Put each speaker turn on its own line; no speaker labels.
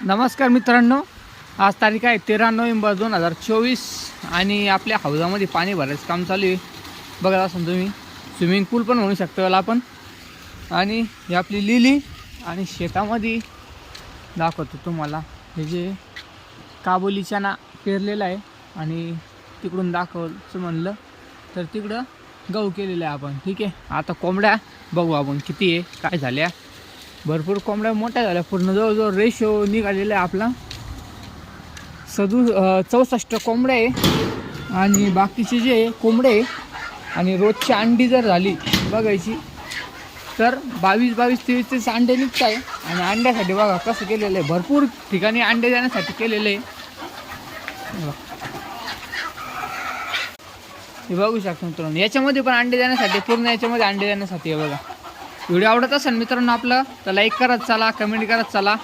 नमस्कार मित्रांनो, आज तारीख आहे 13 नोव्हेंबर 2024 आणि आपल्या हौदामध्ये पाणी भरायचं काम चालू आहे. बघा असं तुम्ही स्विमिंग पूल पण म्हणू शकतो याला आपण. आणि ही आपली लिली आणि शेतामध्ये दाखवतो तुम्हाला हे जे काबुली चना पेरलेला आहे. आणि तिकडून दाखवायचं म्हणलं तर तिकडं गहू केलेलं आहे आपण. ठीक आहे, आता कोंबड्या बघू आपण किती आहे काय झाल्या. भरपूर कोंबड्या मोठ्या झाल्या, पूर्ण जवळजवळ रेशो निघालेला आहे आपला 64 कोंबड्या आहे. आणि बाकीचे जे कोंबडे आणि रोजची अंडी जर झाली बघायची तर 22-23 अंडे निघत आहे. आणि अंड्यासाठी बघा कसं केलेलं आहे, भरपूर ठिकाणी अंडे देण्यासाठी केलेलं आहे. हे बघू शकतो मित्रांनो, याच्यामध्ये पण अंडे देण्यासाठी, पूर्ण याच्यामध्ये अंडे देण्यासाठी आहे बघा. व्हिडिओ आवडत असेल मित्रांनो आपलं तर लाईक करत चला, कमेंट करत चला.